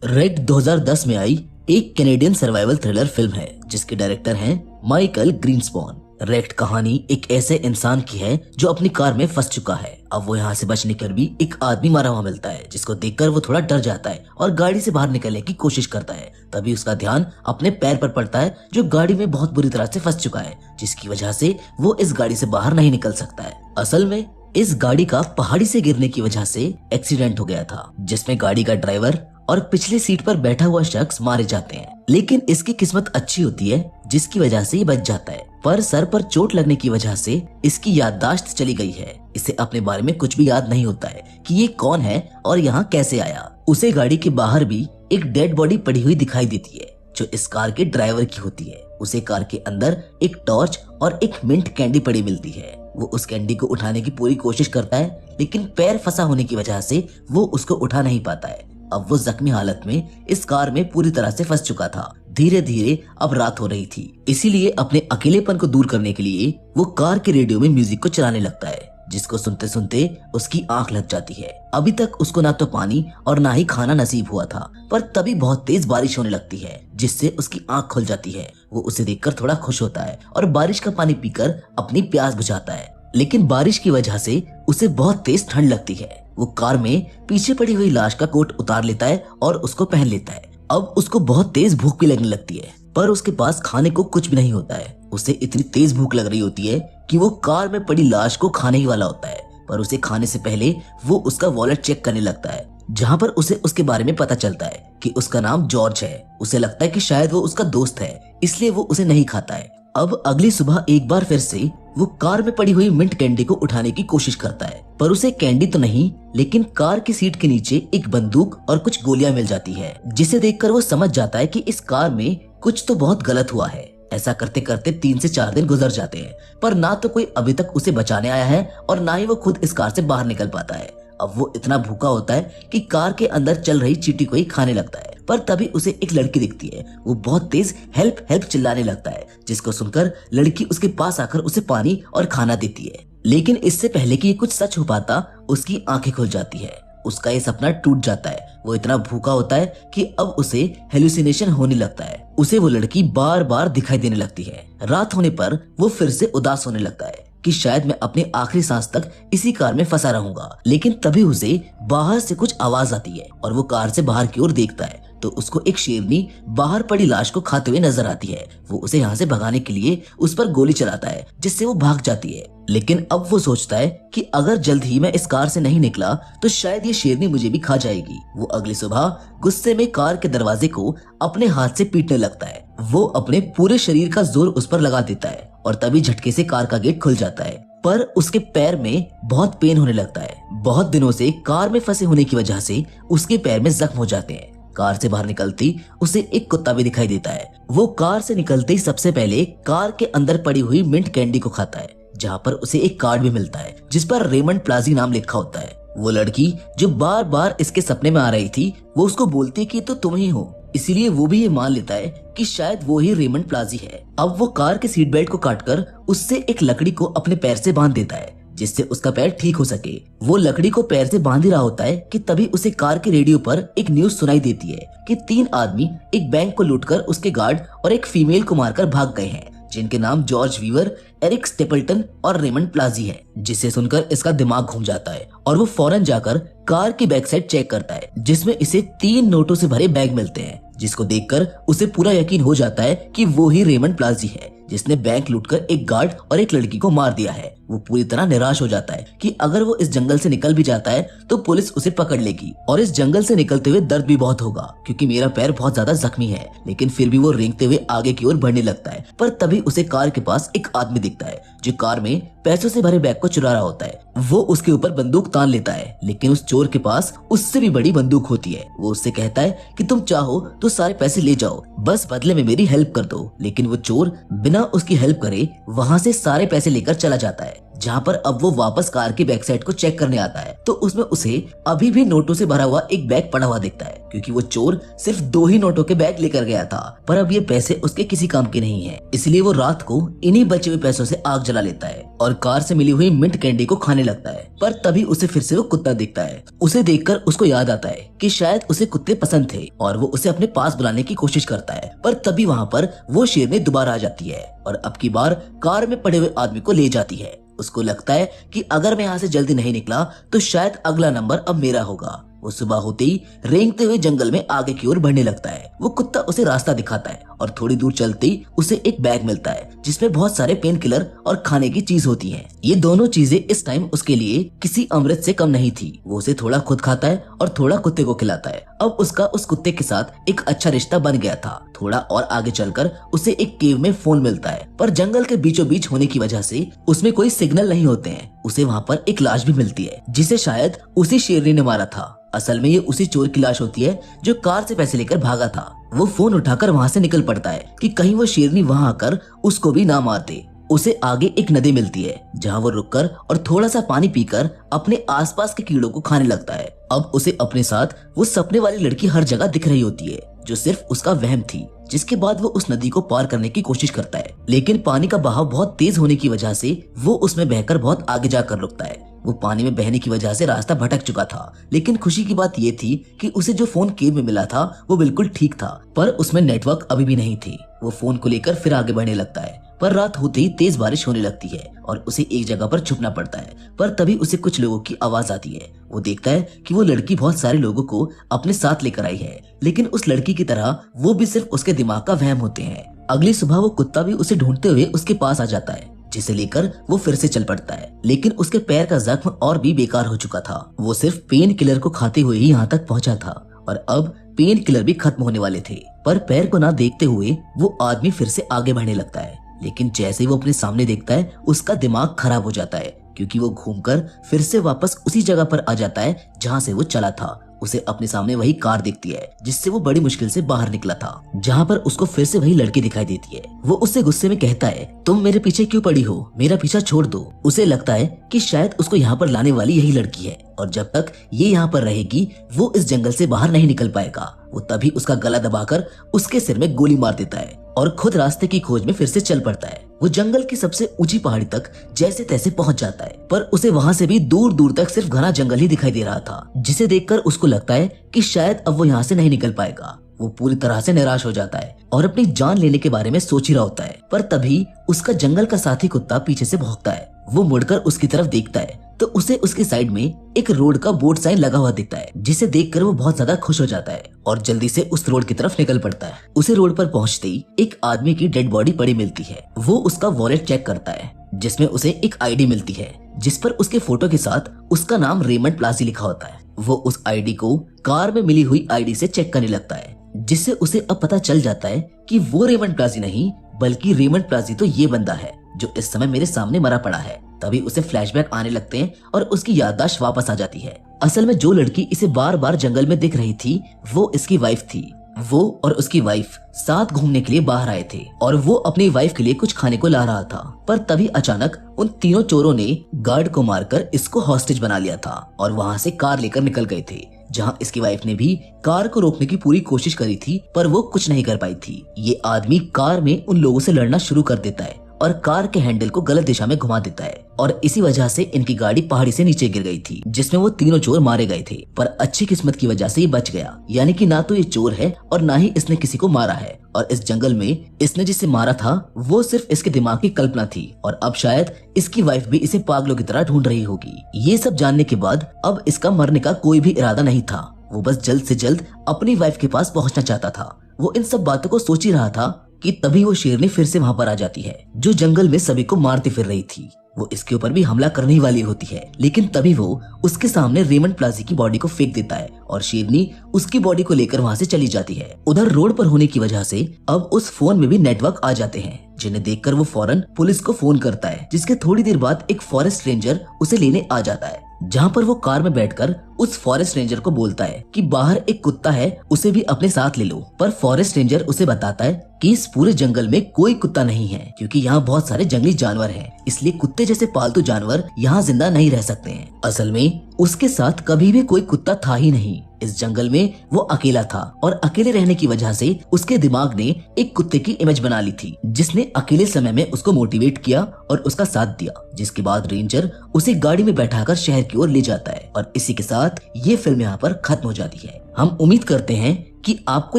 Red 2010 में आई एक Canadian survival thriller film है जिसके डायरेक्टर हैं माइकल ग्रीनस्पॉन। रेक्ट कहानी एक ऐसे इंसान की है जो अपनी कार में फंस चुका है। अब वो यहाँ से बचने कर भी एक आदमी मरा हुआ मिलता है जिसको देखकर वो थोड़ा डर जाता है और गाड़ी से बाहर निकलने की कोशिश करता है। तभी उसका ध्यान अपने पैर पर पड़ता है जो गाड़ी में बहुत बुरी तरह से फंस चुका है, जिसकी वजह से वो इस गाड़ी से बाहर नहीं निकल सकता है। असल में इस गाड़ी का पहाड़ी से गिरने की वजह से एक्सीडेंट हो गया था जिसमें गाड़ी का ड्राइवर और पिछली सीट पर बैठा हुआ शख्स मारे जाते हैं। लेकिन इसकी किस्मत अच्छी होती है जिसकी वजह से ये बच जाता है, पर सर पर चोट लगने की वजह से इसकी याददाश्त चली गई है। इसे अपने बारे में कुछ भी याद नहीं होता है कि ये कौन है और यहाँ कैसे आया। उसे गाड़ी के बाहर भी एक डेड बॉडी पड़ी हुई दिखाई देती है जो इस कार के ड्राइवर की होती है। उसे कार के अंदर एक टॉर्च और एक मिंट कैंडी पड़ी मिलती है। वो उस कैंडी को उठाने की पूरी कोशिश करता है लेकिन पैर फंसा होने की वजह से वो उसको उठा नहीं पाता है। अब वो जख्मी हालत में इस कार में पूरी तरह से फंस चुका था। धीरे धीरे अब रात हो रही थी, इसीलिए अपने अकेलेपन को दूर करने के लिए वो कार के रेडियो में म्यूजिक को चलाने लगता है, जिसको सुनते सुनते उसकी आंख लग जाती है। अभी तक उसको ना तो पानी और ना ही खाना नसीब हुआ था, पर तभी बहुत तेज बारिश होने लगती है जिससे उसकी आंख खुल जाती है। वो उसे देखकर थोड़ा खुश होता है और बारिश का पानी पीकर अपनी प्यास बुझाता है, लेकिन बारिश की वजह से उसे बहुत तेज ठंड लगती है। वो कार में पीछे पड़ी हुई लाश का कोट उतार लेता है और उसको पहन लेता है। अब उसको बहुत तेज भूख भी लगने लगती है, पर उसके पास खाने को कुछ भी नहीं होता है। उसे इतनी तेज भूख लग रही होती है कि वो कार में पड़ी लाश को खाने ही वाला होता है, पर उसे खाने से पहले वो उसका वॉलेट चेक करने लगता है, जहाँ पर उसे उसके बारे में पता चलता है कि उसका नाम जॉर्ज है। उसे लगता है कि शायद वो उसका दोस्त है, इसलिए वो उसे नहीं खाता है। अब अगली सुबह एक बार फिर से वो कार में पड़ी हुई मिंट कैंडी को उठाने की कोशिश करता है, पर उसे कैंडी तो नहीं लेकिन कार की सीट के नीचे एक बंदूक और कुछ गोलियां मिल जाती है, जिसे देखकर वो समझ जाता है कि इस कार में कुछ तो बहुत गलत हुआ है। ऐसा करते करते 3 से 4 दिन गुजर जाते हैं, पर ना तो कोई अभी तक उसे बचाने आया है और ना ही वो खुद इस कार से बाहर निकल पाता है। अब वो इतना भूखा होता है कि कार के अंदर चल रही चींटी को ही खाने लगता है, पर तभी उसे एक लड़की दिखती है। वो बहुत तेज हेल्प हेल्प चिल्लाने लगता है, जिसको सुनकर लड़की उसके पास आकर उसे पानी और खाना देती है। लेकिन इससे पहले कि ये कुछ सच हो पाता, उसकी आंखें खुल जाती है। उसका ये सपना टूट जाता है। वो इतना भूखा होता है कि अब उसे हेलुसिनेशन होने लगता है। उसे वो लड़की बार बार दिखाई देने लगती है। रात होने पर वो फिर से उदास होने लगता है कि शायद मैं अपनी आखिरी सांस तक इसी कार में फंसा रहूंगा। लेकिन तभी उसे बाहर से कुछ आवाज आती है और वो कार से बाहर की ओर देखता है तो उसको एक शेरनी बाहर पड़ी लाश को खाते हुए नजर आती है। वो उसे यहाँ से भगाने के लिए उस पर गोली चलाता है, जिससे वो भाग जाती है। लेकिन अब वो सोचता है कि अगर जल्द ही मैं इस कार से नहीं निकला तो शायद ये शेरनी मुझे भी खा जाएगी। वो अगली सुबह गुस्से में कार के दरवाजे को अपने हाथ से पीटने लगता है। वो अपने पूरे शरीर का जोर उस पर लगा देता है और तभी झटके से कार का गेट खुल जाता है, पर उसके पैर में बहुत पेन होने लगता है। बहुत दिनों से कार में फंसे होने की वजह से उसके पैर में जख्म हो जाते हैं। कार से बाहर निकलती उसे एक कुत्ता भी दिखाई देता है। वो कार से निकलते ही सबसे पहले कार के अंदर पड़ी हुई मिंट कैंडी को खाता है, जहाँ पर उसे एक कार्ड भी मिलता है जिस पर रेमंड प्लाजी नाम लिखा होता है। वो लड़की जो बार बार इसके सपने में आ रही थी, वो उसको बोलती है कि तो तुम ही हो, इसीलिए वो भी ये मान लेता है कि शायद वो ही रेमंड प्लाजी है। अब वो कार के सीट बेल्ट को काटकर उससे एक लकड़ी को अपने पैर से बांध देता है, जिससे उसका पैर ठीक हो सके। वो लकड़ी को पैर से बांध ही रहा होता है कि तभी उसे कार के रेडियो पर एक न्यूज सुनाई देती है कि 3 आदमी एक बैंक को लूटकर उसके गार्ड और एक फीमेल को मारकर भाग गए हैं, जिनके नाम जॉर्ज वीवर, एरिक स्टेपल्टन और रेमंड प्लाजी है। जिसे सुनकर इसका दिमाग घूम जाता है और वो फौरन जाकर कार की बैक साइड चेक करता है, जिसमें इसे 3 नोटों से भरे बैग मिलते हैं, जिसको देखकर उसे पूरा यकीन हो जाता है कि वो ही रेमंड प्लाजी है जिसने बैंक लूटकर एक गार्ड और एक लड़की को मार दिया है। वो पूरी तरह निराश हो जाता है कि अगर वो इस जंगल से निकल भी जाता है तो पुलिस उसे पकड़ लेगी और इस जंगल से निकलते हुए दर्द भी बहुत होगा क्योंकि मेरा पैर बहुत ज्यादा जख्मी है। लेकिन फिर भी वो रेंगते हुए आगे की ओर बढ़ने लगता है, पर तभी उसे कार के पास एक आदमी दिखता है जो कार में पैसों से भरे बैग को चुरा रहा होता है। वो उसके ऊपर बंदूक तान लेता है, लेकिन उस चोर के पास उससे भी बड़ी बंदूक होती है। वो उससे कहता है कि तुम चाहो तो सारे पैसे ले जाओ, बस बदले में मेरी हेल्प कर दो। लेकिन वो चोर बिना उसकी हेल्प करे वहाँ से सारे पैसे लेकर चला जाता है। जहाँ पर अब वो वापस कार की बैक साइड को चेक करने आता है तो उसमें उसे अभी भी नोटों से भरा हुआ एक बैग पड़ा हुआ दिखता है, क्योंकि वो चोर सिर्फ 2 ही नोटों के बैग लेकर गया था। पर अब ये पैसे उसके किसी काम के नहीं है, इसलिए वो रात को इन्हीं बचे हुए पैसों से आग जला लेता है और कार से मिली हुई मिंट कैंडी को खाने लगता है। पर तभी उसे फिर से वो कुत्ता दिखता है। उसे देखकर उसको याद आता है कि शायद उसे कुत्ते पसंद थे और वो उसे अपने पास बुलाने की कोशिश करता है। पर तभी वहाँ पर वो शेरनी दोबारा आ जाती है और अब की बार कार में पड़े हुए आदमी को ले जाती है। उसको लगता है कि अगर मैं यहाँ से जल्दी नहीं निकला तो शायद अगला नंबर अब मेरा होगा। वो सुबह होते ही रेंगते हुए जंगल में आगे की ओर बढ़ने लगता है। वो कुत्ता उसे रास्ता दिखाता है और थोड़ी दूर चलते ही उसे एक बैग मिलता है जिसमें बहुत सारे पेन किलर और खाने की चीज होती हैं। ये दोनों चीजें इस टाइम उसके लिए किसी अमृत से कम नहीं थी। वो उसे थोड़ा खुद खाता है और थोड़ा कुत्ते को खिलाता है। अब उसका उस कुत्ते के साथ एक अच्छा रिश्ता बन गया था। थोड़ा और आगे चलकर उसे एक केव में फोन मिलता है, पर जंगल के बीचों बीच होने की वजह से उसमें कोई सिग्नल नहीं होते हैं। उसे वहाँ पर एक लाश भी मिलती है जिसे शायद उसी शेरनी ने मारा था। असल में ये उसी चोर की लाश होती है जो कार से पैसे लेकर भागा था। वो फोन उठाकर वहाँ से निकल पड़ता है कि कहीं वो शेरनी वहाँ आकर उसको भी ना मार दे। उसे आगे एक नदी मिलती है जहाँ वो रुककर और थोड़ा सा पानी पीकर अपने आसपास के कीड़ों को खाने लगता है। अब उसे अपने साथ वो सपने वाली लड़की हर जगह दिख रही होती है जो सिर्फ उसका वहम थी। जिसके बाद वो उस नदी को पार करने की कोशिश करता है, लेकिन पानी का बहाव बहुत तेज होने की वजह से वो उसमें बहकर बहुत आगे जाकर रुकता है। वो पानी में बहने की वजह से रास्ता भटक चुका था, लेकिन खुशी की बात ये थी कि उसे जो फोन केव में मिला था वो बिल्कुल ठीक था, पर उसमें नेटवर्क अभी भी नहीं थी। वो फोन को लेकर फिर आगे बढ़ने लगता है, पर रात होते ही तेज बारिश होने लगती है और उसे एक जगह पर छुपना पड़ता है। पर तभी उसे कुछ लोगों की आवाज आती है। वो देखता है कि वो लड़की बहुत सारे लोगों को अपने साथ लेकर आई है, लेकिन उस लड़की की तरह वो भी सिर्फ उसके दिमाग का वहम होते हैं। अगली सुबह वो कुत्ता भी उसे ढूंढते हुए उसके पास आ जाता है, जिसे लेकर वो फिर से चल पड़ता है। लेकिन उसके पैर का जख्म और भी बेकार हो चुका था। वो सिर्फ पेन किलर को खाते हुए ही यहाँ तक पहुँचा था और अब पेन किलर भी खत्म होने वाले थे। पर पैर को ना देखते हुए वो आदमी फिर से आगे बढ़ने लगता है, लेकिन जैसे ही वो अपने सामने देखता है उसका दिमाग खराब हो जाता है, क्योंकि वो घूमकर फिर से वापस उसी जगह पर आ जाता है जहाँ से वो चला था। उसे अपने सामने वही कार दिखती है जिससे वो बड़ी मुश्किल से बाहर निकला था, जहाँ पर उसको फिर से वही लड़की दिखाई देती है। वो उससे गुस्से में कहता है, तुम मेरे पीछे क्यों पड़ी हो, मेरा पीछा छोड़ दो। उसे लगता है कि शायद उसको यहाँ पर लाने वाली यही लड़की है और जब तक ये यहाँ पर रहेगी वो इस जंगल से बाहर नहीं निकल पाएगा। वो तभी उसका गला दबाकर उसके सिर में गोली मार देता है और खुद रास्ते की खोज में फिर से चल पड़ता है। वो जंगल की सबसे ऊंची पहाड़ी तक जैसे तैसे पहुंच जाता है, पर उसे वहां से भी दूर दूर तक सिर्फ घना जंगल ही दिखाई दे रहा था, जिसे देखकर उसको लगता है कि शायद अब वो यहाँ से नहीं निकल पाएगा। वो पूरी तरह से निराश हो जाता है और अपनी जान लेने के बारे में सोच ही रहा होता है। पर तभी उसका जंगल का साथी कुत्ता पीछे से भौंकता है। वो मुड़कर उसकी तरफ देखता है तो उसे उसकी साइड में एक रोड का बोर्ड साइन लगा हुआ दिखता है, जिसे देखकर वो बहुत ज्यादा खुश हो जाता है और जल्दी से उस रोड की तरफ निकल पड़ता है। उसे रोड पर पहुंचते ही एक आदमी की डेड बॉडी पड़ी मिलती है। वो उसका वॉलेट चेक करता है, जिसमें उसे एक आईडी मिलती है जिस पर उसके फोटो के साथ उसका नाम रेमंड प्लासी लिखा होता है। वो उस आईडी को कार में मिली हुई आईडी से चेक करने लगता है, जिससे उसे अब पता चल जाता है कि वो रेमंड प्लासी नहीं बल्कि रेमंड प्लासी तो ये बंदा है जो इस समय मेरे सामने मरा पड़ा है। तभी उसे फ्लैशबैक आने लगते हैं और उसकी याददाश्त वापस आ जाती है। असल में जो लड़की इसे बार बार जंगल में दिख रही थी वो इसकी वाइफ थी। वो और उसकी वाइफ साथ घूमने के लिए बाहर आए थे और वो अपनी वाइफ के लिए कुछ खाने को ला रहा था, पर तभी अचानक उन तीनों चोरों ने गार्ड को मारकर इसको हॉस्टेज बना लिया था और वहाँ से कार लेकर निकल गए थे, जहाँ इसकी वाइफ ने भी कार को रोकने की पूरी कोशिश करी थी, पर वो कुछ नहीं कर पाई थी। ये आदमी कार में उन लोगों से लड़ना शुरू कर देता है और कार के हैंडल को गलत दिशा में घुमा देता है और इसी वजह से इनकी गाड़ी पहाड़ी से नीचे गिर गई थी, जिसमें वो तीनों चोर मारे गए थे। पर अच्छी किस्मत की वजह से ये बच गया, यानी कि ना तो ये चोर है और ना ही इसने किसी को मारा है और इस जंगल में इसने जिसे मारा था वो सिर्फ इसके दिमाग की कल्पना थी और अब शायद इसकी वाइफ भी इसे पागलों की तरह ढूंढ रही होगी। ये सब जानने के बाद अब इसका मरने का कोई भी इरादा नहीं था। वो बस जल्द से जल्द अपनी वाइफ के पास पहुंचना चाहता था। वो इन सब बातों को सोच ही रहा था कि तभी वो शेरनी फिर से वहां पर आ जाती है, जो जंगल में सभी को मारती फिर रही थी। वो इसके ऊपर भी हमला करने ही वाली होती है, लेकिन तभी वो उसके सामने रेमंड प्लासी की बॉडी को फेंक देता है और शेरनी उसकी बॉडी को लेकर वहां से चली जाती है। उधर रोड पर होने की वजह से अब उस फोन में भी नेटवर्क आ जाते हैं, जिन्हें देखकर वो फौरन पुलिस को फोन करता है, जिसके थोड़ी देर बाद एक फॉरेस्ट रेंजर उसे लेने आ जाता है, जहाँ पर वो कार में बैठकर उस फॉरेस्ट रेंजर को बोलता है कि बाहर एक कुत्ता है, उसे भी अपने साथ ले लो। पर फॉरेस्ट रेंजर उसे बताता है कि इस पूरे जंगल में कोई कुत्ता नहीं है, क्योंकि यहाँ बहुत सारे जंगली जानवर हैं, इसलिए कुत्ते जैसे पालतू जानवर यहाँ जिंदा नहीं रह सकते हैं। असल में उसके साथ कभी भी कोई कुत्ता था ही नहीं। इस जंगल में वो अकेला था और अकेले रहने की वजह से उसके दिमाग ने एक कुत्ते की इमेज बना ली थी, जिसने अकेले समय में उसको मोटिवेट किया और उसका साथ दिया। जिसके बाद रेंजर उसे गाड़ी में बैठाकर शहर की ओर ले जाता है और इसी के साथ ये फिल्म यहाँ पर खत्म हो जाती है। हम उम्मीद करते हैं कि आपको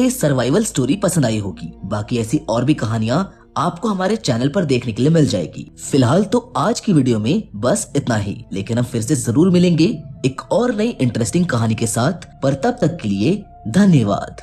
ये सर्वाइवल स्टोरी पसंद आई होगी। बाकी ऐसी और भी कहानियाँ आपको हमारे चैनल पर देखने के लिए मिल जाएगी। फिलहाल तो आज की वीडियो में बस इतना ही, लेकिन हम फिर से जरूर मिलेंगे एक और नई इंटरेस्टिंग कहानी के साथ। पर तब तक के लिए धन्यवाद।